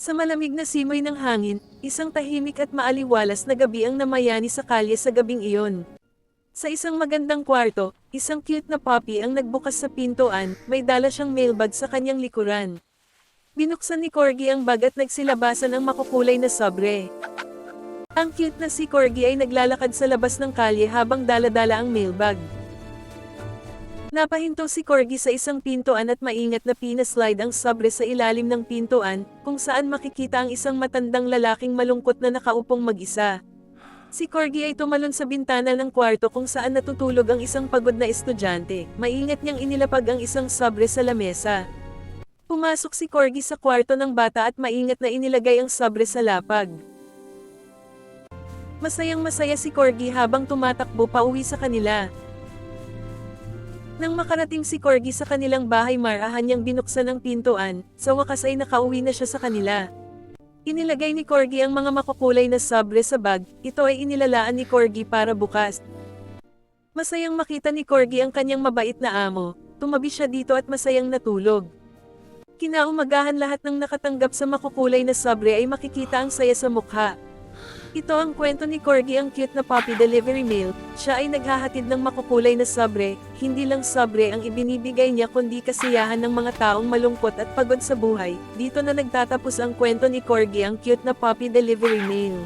Sa malamig na simoy ng hangin, isang tahimik at maaliwalas na gabi ang namayani sa kalye sa gabing iyon. Sa isang magandang kwarto, isang cute na puppy ang nagbukas sa pintuan, may dala siyang mailbag sa kanyang likuran. Binuksan ni Corgi ang bag at nagsilabasan ang makukulay na sobre. Ang cute na si Corgi ay naglalakad sa labas ng kalye habang dala-dala ang mailbag. Napahinto si Corgi sa isang pintuan at maingat na pinaslide ang sobre sa ilalim ng pintuan, kung saan makikita ang isang matandang lalaking malungkot na nakaupong mag-isa. Si Corgi ay tumalon sa bintana ng kwarto kung saan natutulog ang isang pagod na estudyante. Maingat niyang inilapag ang isang sobre sa lamesa. Pumasok si Corgi sa kwarto ng bata at maingat na inilagay ang sobre sa lapag. Masayang-masaya si Corgi habang tumatakbo pauwi sa kanila. Nang makarating si Corgi sa kanilang bahay, marahan niyang binuksan ang pintuan, sa wakas ay nakauwi na siya sa kanila. Inilagay ni Corgi ang mga makukulay na sobre sa bag, ito ay inilalaan ni Corgi para bukas. Masayang makita ni Corgi ang kanyang mabait na amo, tumabi siya dito at masayang natulog. Kinaumagahan lahat ng nakatanggap sa makukulay na sobre ay makikita ang saya sa mukha. Ito ang kwento ni Corgi, ang cute na puppy delivery mail. Siya ay naghahatid ng makukulay na sobre, hindi lang sobre ang ibinibigay niya kundi kasiyahan ng mga taong malungkot at pagod sa buhay. Dito na nagtatapos ang kwento ni Corgi, ang cute na puppy delivery mail.